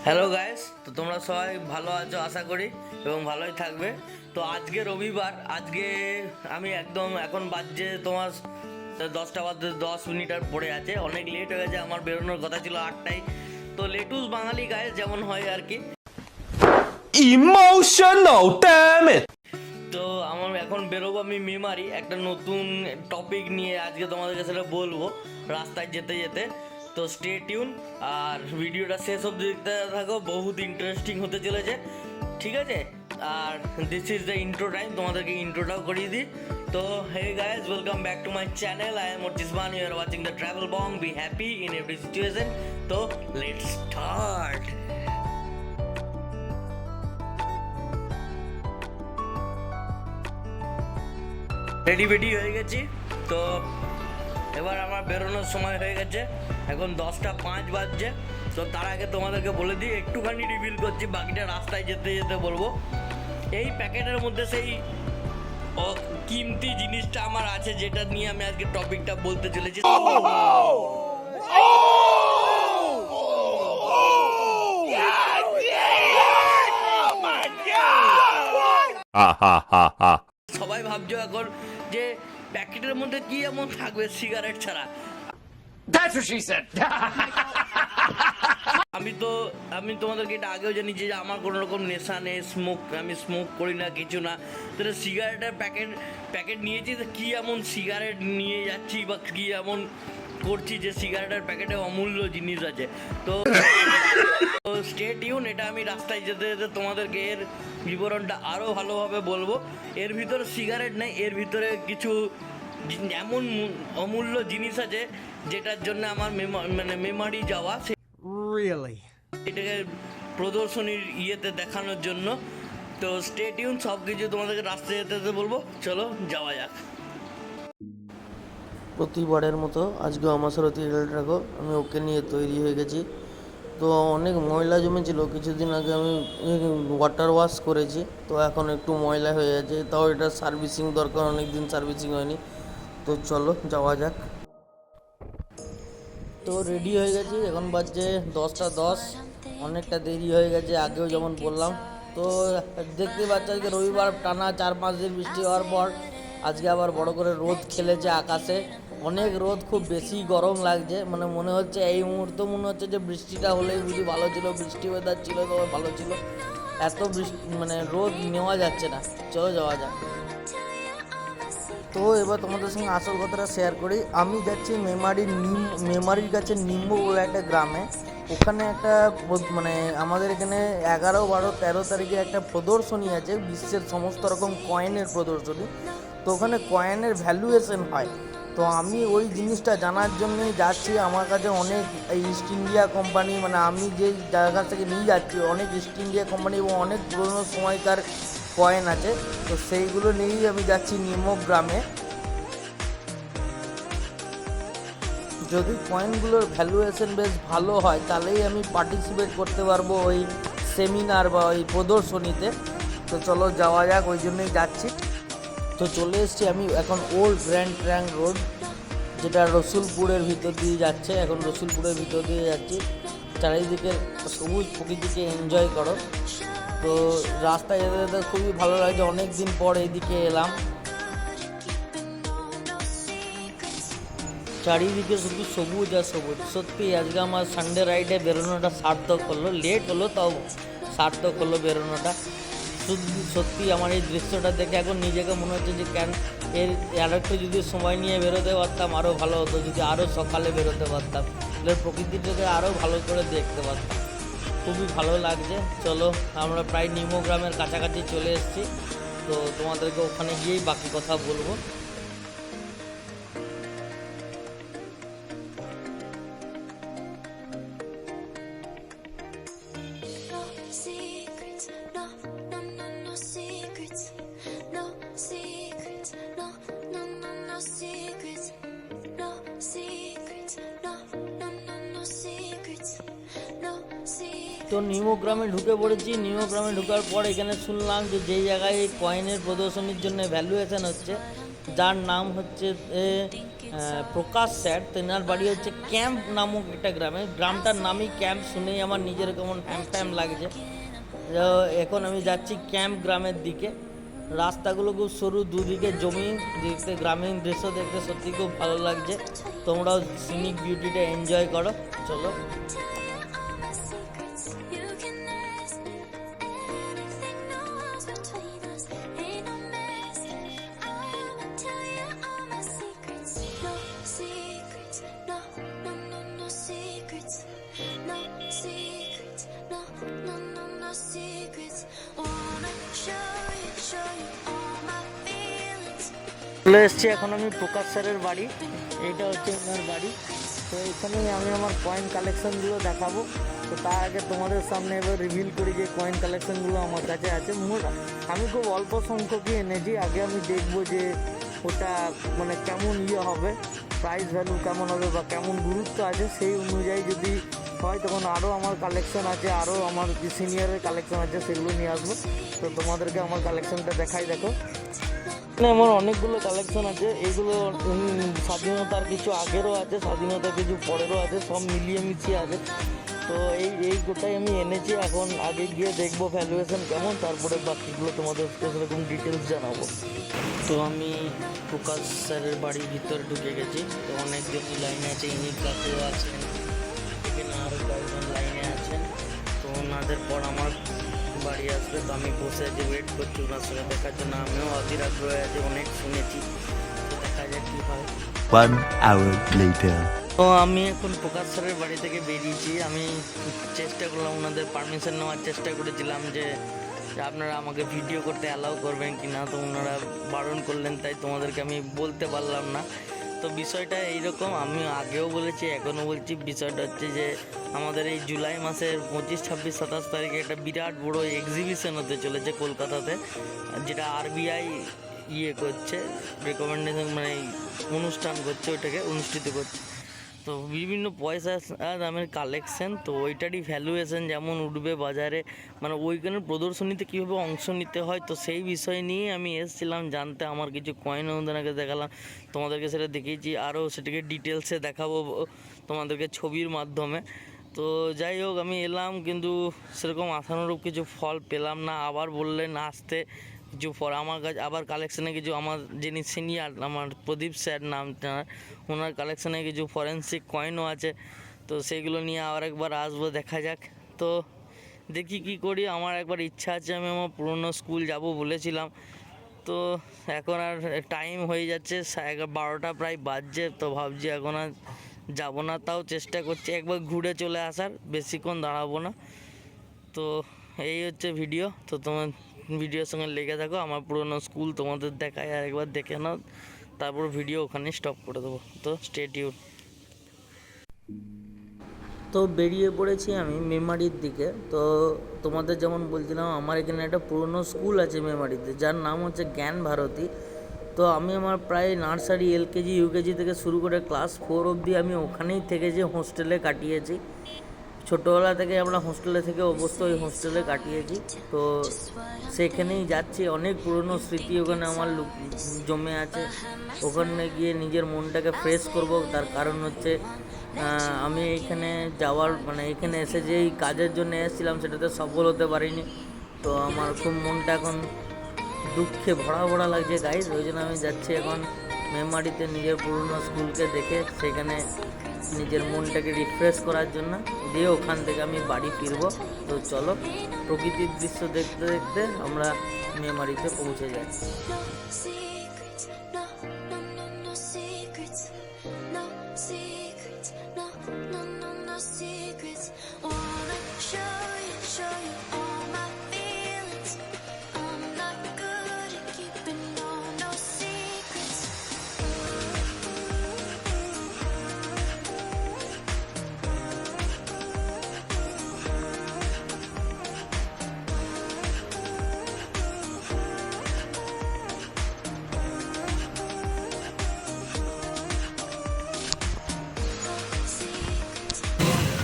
Hello guys, তো তোমরা সবাই ভালো আছো আশা করি এবং ভালোই থাকবে। তো আজকে রবিবার, আজকে আমি একদম এখন বাজছে তোমার 10টা বাজতে 10 মিনিট আর পড়ে আছে, অনেক লেট হয়ে গেছে। আমার বেরোনোর কথা ছিল 8টায়। তো লেটুস বাঙালি গাইস যেমন হয় আর কি। Emotional, damn it! তো আমার এখন বেরোবো আমি মেমারি, একটা নতুন টপিক নিয়ে আজকে তোমাদেরকে সেটা বলবো রাস্তায় যেতে যেতে। তো স্টে টিউন আর ভিডিওটা শেষ অবধি দেখতে থাকো, বহুত ইন্টারেস্টিং হতে চলেছে, ঠিক আছে? আর this is the intro time, তোমাদেরকে ইন্ট্রোটাও করিয়ে দিই। তো hey guys, welcome back to my channel. I am ওটিসমান, you are watching the travel Bong. Be happy in every situation. তো লেটস স্টার্ট। রেডি হয়ে গেছি, তো এবার আমার বেরোনোর সময় হয়ে গেছে। এখন 10টা 5 বাজছে। তো তার আগে তোমাদেরকে বলে দিই, একটুখানি রিভিল করছি, বাকিটা রাস্তায় যেতে যেতে বলবো। এই প্যাকেটের মধ্যে সেই কিমতি জিনিসটা আমার আছে, যেটা নিয়ে আমি আজকে টপিকটা বলতে চলেছি। সবাই ভাবছো এখন যে প্যাকেটের মধ্যে কি এমন থাকবে সিগারেট ছাড়া। That's what she said. আমি তোমাদেরকে এটা আগেও জানিয়েছি যে আমার কোনো রকম নেশা নেই, আমি স্মোক করি না, কিছু না। তাহলে সিগারেটের প্যাকেট নিয়েছি, তো কী এমন সিগারেট নিয়ে যাচ্ছি বা কী এমন করছি যে সিগারেটের প্যাকেটে অমূল্য জিনিস আছে। তো স্টে টিউন, এটা আমি রাস্তায় যেতে যেতে তোমাদেরকে এর বিবরণটা আরও ভালোভাবে বলবো। এর ভিতরে সিগারেট নেই, এর ভিতরে কিছু এমন অমূল্য জিনিস আছে যেটার জন্য আমার মেমারি যাওয়া, এটাকে প্রদর্শনীর ইয়েতে দেখানোর জন্য। তো স্টে টিউন, সব কিছু তোমাদেরকে রাস্তায় যেতে যেতে বলবো। চলো যাওয়া যাক। প্রতিবারের মতো আজকেও আমার সাথে রেল ট্রাকও আমি ওকে নিয়ে তৈরি হয়ে গেছি। তো অনেক ময়লা জমেছিল, কিছুদিন আগে আমি ওয়াটার ওয়াশ করেছি, তো এখন একটু ময়লা হয়ে গেছে। তাও এটা সার্ভিসিং দরকার, অনেক দিন সার্ভিসিং হয়নি। তো চলো যাওয়া যাক। তো রেডি হয়ে গেছি, এখন বাজছে 10টা 10, অনেকটা দেরি হয়ে গেছে, আগেও যেমন বললাম। তো দেখতে পাচ্ছি আজকে রবিবার, টানা 4-5 দিন বৃষ্টি হওয়ার পর আজকে আবার বড় করে রোদ খেলেছে আকাশে, অনেক রোদ, খুব বেশি গরম লাগছে। মানে মনে হচ্ছে এই মুহূর্তে মনে হচ্ছে যে বৃষ্টিটা হলেই বুঝি ভালো ছিল, বৃষ্টি ওয়েদার ছিল তবে ভালো ছিল। এত বৃষ্টি মানে রোদ নেওয়া যাচ্ছে না। চলো যাওয়া যাক। তো এবার তোমাদের সঙ্গে আসল কথাটা শেয়ার করি। আমি যাচ্ছি মেমারির কাছে নিম্ব বলে একটা গ্রামে। ওখানে একটা মানে আমাদের এখানে 11, 12, 13 তারিখে একটা প্রদর্শনী আছে, বিশ্বের সমস্ত রকম কয়েনের প্রদর্শনী। তো ওখানে কয়েনের ভ্যালুয়েশন হয়। তো আমি ওই জিনিসটা জানার জন্যই যাচ্ছি। আমার কাছে অনেক ইস্ট ইন্ডিয়া কোম্পানি, মানে আমি যে জায়গা থেকে নিয়ে যাচ্ছি, অনেক ইস্ট ইন্ডিয়া কোম্পানি এবং অনেক পুরোনো সময়কার কয়েন আছে। তো সেইগুলো নিয়েই আমি যাচ্ছি নিম্ব গ্রামে। যদি কয়েনগুলোর ভ্যালুয়েশন বেশ ভালো হয় তাহলেই আমি পার্টিসিপেট করতে পারবো ওই সেমিনার বা ওই প্রদর্শনীতে। তো চলো যাওয়া যাক, ওই জন্যই যাচ্ছি। তো চলে এসেছি আমি এখন ওল্ড গ্র্যান্ড ট্রাঙ্ক রোড, যেটা রসুলপুরের ভিতর দিয়ে যাচ্ছে। এখন রসুলপুরের ভিতর দিয়ে যাচ্ছি, চারিদিকে সবুজ প্রকৃতিকে এনজয় করো। তো রাস্তায় যেতে যেতে খুবই ভালো লাগছে, অনেক দিন পর এইদিকে এলাম। চারিদিকে শুধু সবুজ আর সবুজ। সত্যি আজকে আমার সানডে রাইডে বেরোনোটা সার্থক হলো, লেট হলো তাও সার্থক হলো বেরোনোটা। সত্যি আমার এই দৃশ্যটা দেখে এখন নিজেকে মনে হচ্ছে যে আর একটু যদি সময় নিয়ে বেরোতে পারতাম আরও ভালো হতো, যদি আরও সকালে বেরোতে পারতাম তাহলে প্রকৃতিটাকে আরও ভালো করে দেখতে পারতাম। খুবই ভালো লাগছে। চলো, আমরা প্রায় নিম্ব গ্রামের কাছাকাছি চলে এসেছি। তো তোমাদেরকে ওখানে গিয়েই বাকি কথা বলবো। তো নিম্ব গ্রামে ঢুকে পড়েছি। নিম্ব গ্রামে ঢোকার পর এখানে শুনলাম যে যেই জায়গায় এই কয়েনের প্রদর্শনীর জন্য ভ্যালুয়েশন হচ্ছে, যার নাম হচ্ছে প্রকাশ স্যার, তেনার বাড়ি হচ্ছে ক্যাম্প নামক একটা গ্রামে। গ্রামটার নামই ক্যাম্প, শুনেই আমার নিজের কেমন হ্যাম লাগছে। তো এখন আমি যাচ্ছি ক্যাম্প গ্রামের দিকে। রাস্তাগুলো খুব সরু, দুদিকে জমি, দেখতে গ্রামীণ দৃশ্য দেখতে সত্যি খুব ভালো লাগছে। তোমরাও সিনিক বিউটিটা এনজয় করো, চলো। চলে এসেছি এখন আমি প্রকাশ স্যারের বাড়ি। এইটা হচ্ছে ওনার বাড়ি। তো এখানেই আমি আমার কয়েন কালেকশানগুলো দেখাবো। তো তার আগে তোমাদের সামনে এবার রিভিল করি যে কয়েন কালেকশানগুলো আমার কাছে আছে। আমি খুব অল্প সংখ্যকই এনেছি। আগে আমি দেখবো যে ওটা মানে কেমন হবে, প্রাইস ভ্যালু কেমন হবে বা কেমন গুরুত্ব আছে, সেই অনুযায়ী যদি হয় তখন আরও আমার কালেকশান আছে, আরও আমার যে সিনিয়রের কালেকশান আছে সেগুলো নিয়ে আসবো। তো তোমাদেরকে আমার কালেকশানটা দেখাই, দেখো। আমার অনেকগুলো কালেকশন আছে। এইগুলো স্বাধীনতার কিছু আগেরও আছে, স্বাধীনতার কিছু পরেরও আছে, সব মিলিয়ে মিশিয়ে আছে। তো এই গোটাই আমি এনেছি। এখন আগে গিয়ে দেখবো ভ্যালুয়েশন কেমন, তারপরে বাকিগুলো তোমাদেরকে সেরকম ডিটেলস জানাবো। তো আমি প্রকাশ স্যারের বাড়ির ভিতরে ঢুকে গেছি। তো অনেকজনই লাইনে আছে, ইনির কাছেও আছেন, এখানে আরও কয়েকজন লাইনে আছেন। তো ওনাদের পর আমার বাড়ি আসবে। তো আমি বসে আছি, ওয়েট করছি ওনার সঙ্গে দেখার জন্য। আমিও অধীর আগ্রহে আছি, অনেক শুনেছি। তো দেখা যাক কী হয়। 1 hour later. তো আমি এখন প্রকাশ স্যারের বাড়ি থেকে বেরিয়েছি। আমি চেষ্টা করলাম, ওনাদের পারমিশন নেওয়ার চেষ্টা করেছিলাম যে আপনারা আমাকে ভিডিও করতে অ্যালাউ করবেন কি না। তো ওনারা বারণ করলেন, তাই তোমাদেরকে আমি বলতে পারলাম না। তো বিষয়টা এইরকম, আমি আগেও বলেছি, এখনও বলছি। বিষয়টা হচ্ছে যে আমাদের এই জুলাই মাসের 25, 26, 27 তারিখে একটা বিরাট বড় এক্সিবিশন হতে চলেছে কলকাতাতে, যেটা আরবিআই করছে, রেকমেন্ডেশন মানে অনুষ্ঠান করছে, ওইটাকে অনুষ্ঠিত করছে। তো বিভিন্ন পয়সা দামের কালেকশন, তো ওইটারই ভ্যালুয়েশন যেমন উঠবে বাজারে, মানে ওইখানের প্রদর্শনীতে কীভাবে অংশ নিতে হয়, তো সেই বিষয় নিয়ে আমি এসেছিলাম জানতে। আমার কিছু কয়েন ওনাকে দেখালাম, তোমাদেরকে সেটা দেখিয়েছি, আরও সেটাকে ডিটেলসে দেখাবো তোমাদেরকে ছবির মাধ্যমে। তো যাই হোক, আমি এলাম, কিন্তু সেরকম আশানুরূপ কিছু ফল পেলাম না। আবার বললেন আসতে কিছু পর আমার কাছে, আবার কালেকশানে কিছু আমার যিনি সিনিয়র, আমার প্রদীপ স্যার নাম, ওনার কালেকশানে কিছু ফরেন্সিক কয়েনও আছে। তো সেগুলো নিয়ে আবার একবার আসবো, দেখা যাক। তো দেখি কি করি। আমার একবার ইচ্ছা আছে, আমি আমার পুরনো স্কুল যাব বলেছিলাম। তো এখন আর টাইম হয়ে যাচ্ছে, 12টা প্রায় বাজছে। তো ভাবছি এখন আর যাবো না, তাও চেষ্টা করছি একবার ঘুরে চলে আসার, বেশিক্ষণ দাঁড়াবো না। তো এই হচ্ছে ভিডিও। তো তোমার ভিডিওর সঙ্গে লেগে থাকো, আমার পুরোনো স্কুল তোমাদের দেখায়, আর একবার দেখে নাও, তারপর ভিডিও ওখানে স্টপ করে দেবো। তো স্টে টিউন। তো বেরিয়ে পড়েছি আমি মেমারির দিকে। তো তোমাদের যেমন বলছিলাম, আমার এখানে একটা পুরনো স্কুল আছে মেমারিতে, যার নাম হচ্ছে জ্ঞান ভারতী। তো আমি আমার প্রায় নার্সারি, এলকেজি, ইউকেজি থেকে শুরু করে ক্লাস 4 অবধি আমি ওখানেই থেকেছি, হোস্টেলে কাটিয়েছি। ছোটোবেলা থেকে আমরা হোস্টেলে থেকে অবশ্য ওই হোস্টেলে কাটিয়েছি। তো সেখানেই যাচ্ছি, অনেক পুরনো স্মৃতি ওখানে আমার জমে আছে। ওখানে গিয়ে নিজের মনটাকে ফ্রেশ করব। তার কারণ হচ্ছে আমি এইখানে যাওয়ার মানে এখানে এসে যেই কাজের জন্য এসেছিলাম সেটাতে সফল হতে পারিনি। তো আমার খুব মনটা এখন দুঃখে ভরা ভরা লাগছে গাইজ। ওই জন্য আমি যাচ্ছি এখন মেমারিতে নিজের পুরনো স্কুলকে দেখে, সেখানে নিজের মনটাকে রিফ্রেশ করার জন্য, দিয়ে ওখান থেকে আমি বাড়ি ফিরবো। তো চলো, প্রকৃতির দৃশ্য দেখতে দেখতে আমরা মেমারিতে পৌঁছে যাই।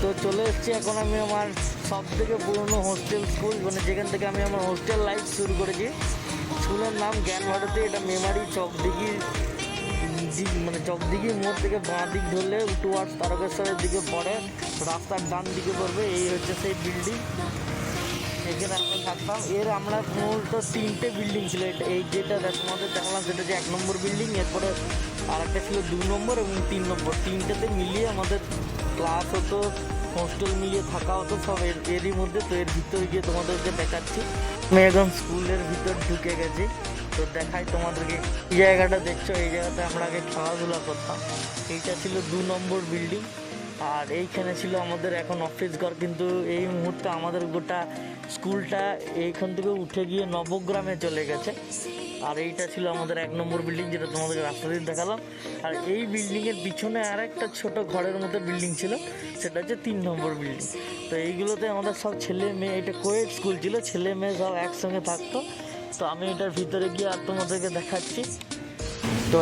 তো চলে এসেছি এখন আমি আমার সব থেকে পুরনো হোস্টেল স্কুল, মানে যেখান থেকে আমি আমার হোস্টেল লাইফ শুরু করেছি। স্কুলের নাম জ্ঞান ভারতী। এটা মেমারি চকদিঘির দিক মানে চকদিঘি মোড় থেকে বাঁ দিক ধরলে টুয়ার্ডস তারকেশ্বরের দিকে পড়ে, রাস্তার ডান দিকে পড়বে। এই হচ্ছে সেই বিল্ডিং, এখানে আমরা থাকতাম। আমরা মূলত 3টে বিল্ডিং ছিল। এই যেটা তোমাদের দেখালাম সেটা হচ্ছে 1 নম্বর বিল্ডিং, এরপরে আর একটা ছিল 2 নম্বর এবং 3 নম্বর। 3টেতে মিলিয়ে আমাদের ক্লাস হতো, হোস্টেল মিলিয়ে থাকা হতো, সব এরই মধ্যে। তো এর ভিতরে গিয়ে তোমাদেরকে দেখাচ্ছি। আমি এখন স্কুলের ভিতর ঢুকে গেছি, তো দেখাই তোমাদেরকে। এই জায়গাটা দেখছো, এই জায়গাতে আমরা আগে খেলাধুলা করতাম। এইটা ছিল 2 নম্বর বিল্ডিং, আর এইখানে ছিল আমাদের এখন অফিস ঘর। কিন্তু এই মুহূর্তে আমাদের গোটা স্কুলটা এইখান থেকে উঠে গিয়ে নবগ্রামে চলে গেছে। আর এইটা ছিল আমাদের 1 নম্বর বিল্ডিং, যেটা তোমাদেরকে রাস্তা দিয়ে দেখালাম। আর এই বিল্ডিংয়ের পিছনে আর একটা ছোটো ঘরের মতো বিল্ডিং ছিল, সেটা হচ্ছে 3 নম্বর বিল্ডিং। তো এইগুলোতে আমাদের সব ছেলে মেয়ে, এটা কোয়েড স্কুল ছিল, ছেলে মেয়ে সব একসঙ্গে থাকতো। তো আমি এটার ভিতরে গিয়ে আর তোমাদেরকে দেখাচ্ছি। তো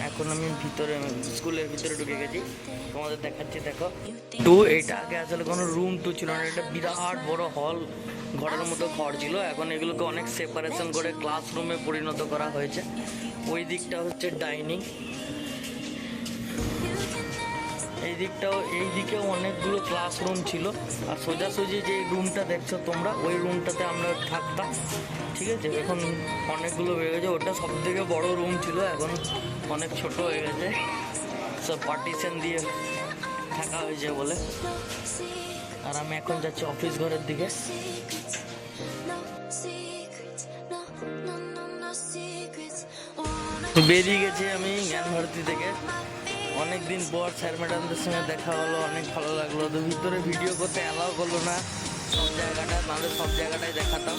এখন আমি ভিতরে স্কুলের ভিতরে ঢুকে গেছি, তোমাদের দেখাচ্ছি। দেখো, তো এইটা আগে আসলে কোনো রুম তো ছিল না, এটা বিরাট বড় হল ঘরের মতো ঘর ছিল। এখন এগুলোকে অনেক সেপারেশন করে ক্লাসরুমে পরিণত করা হয়েছে। ওই দিকটা হচ্ছে ডাইনিং, এই দিকেও অনেকগুলো ক্লাসরুম ছিল। আর সোজাসুজি যে রুমটা দেখছো তোমরা, ওই রুমটাতে আমরা থাকতাম। ঠিক আছে, এখন অনেকগুলো হয়ে গেছে। ওটা সব থেকে বড় রুম ছিল, এখন অনেক ছোট হয়ে গেছে, সব পার্টিশন দিয়ে থাকা হয়েছে বলে। আর আমি এখন যাচ্ছি অফিস ঘরের দিকে। বেরিয়ে গেছি আমি জ্ঞানভারতী থেকে। অনেক দিন পর স্যার ম্যাডামদের সঙ্গে দেখা হলো, অনেক ভালো লাগলো। তো ভিতরে ভিডিও করতে অ্যালাউ করলো না সব জায়গাটা, নাহলে সব জায়গাটাই দেখাতাম।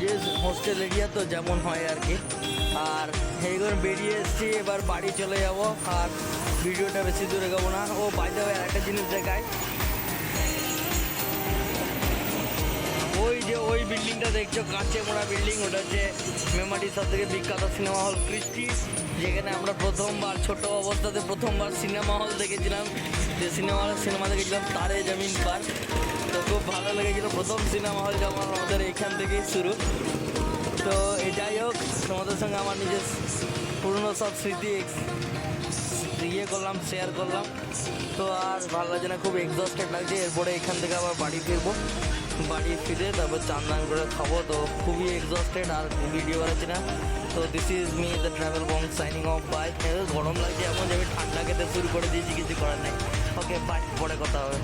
যে হোস্টেল এরিয়া তো যেমন হয় আর কি। আর এইবার বেরিয়ে এসেছি, এবার বাড়ি চলে যাব। আর ভিডিওটা বেশি দূরে যাবো না। ও বাইরে একটা জিনিস দেখায়, ওই বিল্ডিংটা দেখছো, কাঁচে মোড়া বিল্ডিং, ওটা হচ্ছে মেমারির সব থেকে বিখ্যাত সিনেমা হল কৃষ্টি, যেখানে আমরা ছোট অবস্থাতে প্রথমবার সিনেমা হল দেখেছিলাম। যে সিনেমা দেখেছিলাম তারে জমিন পার। তো খুব ভালো লেগেছিল, প্রথম সিনেমা হল যেমন আমাদের এইখান থেকেই শুরু। তো যাই হোক, তোমাদের সঙ্গে আমার নিজের পুরনো সব স্মৃতি শেয়ার করলাম। তো আর ভালো লাগছে না, খুব এক্সস্টেড লাগছে। এরপরে এখান থেকে আবার বাড়ি ফিরবো, বাড়ি ফিরে তারপর চান করে খাবো। তো খুবই এক্সস্টেড, আর ভিডিও বানাচ্ছি না। তো this is me the travel Bong signing off. Bye. গরম লাগছে এমন যে আমি ঠান্ডা খেতে শুরু করে দিয়েছি, কিছু করার নেই। ওকে বাই, পরে কথা হবে।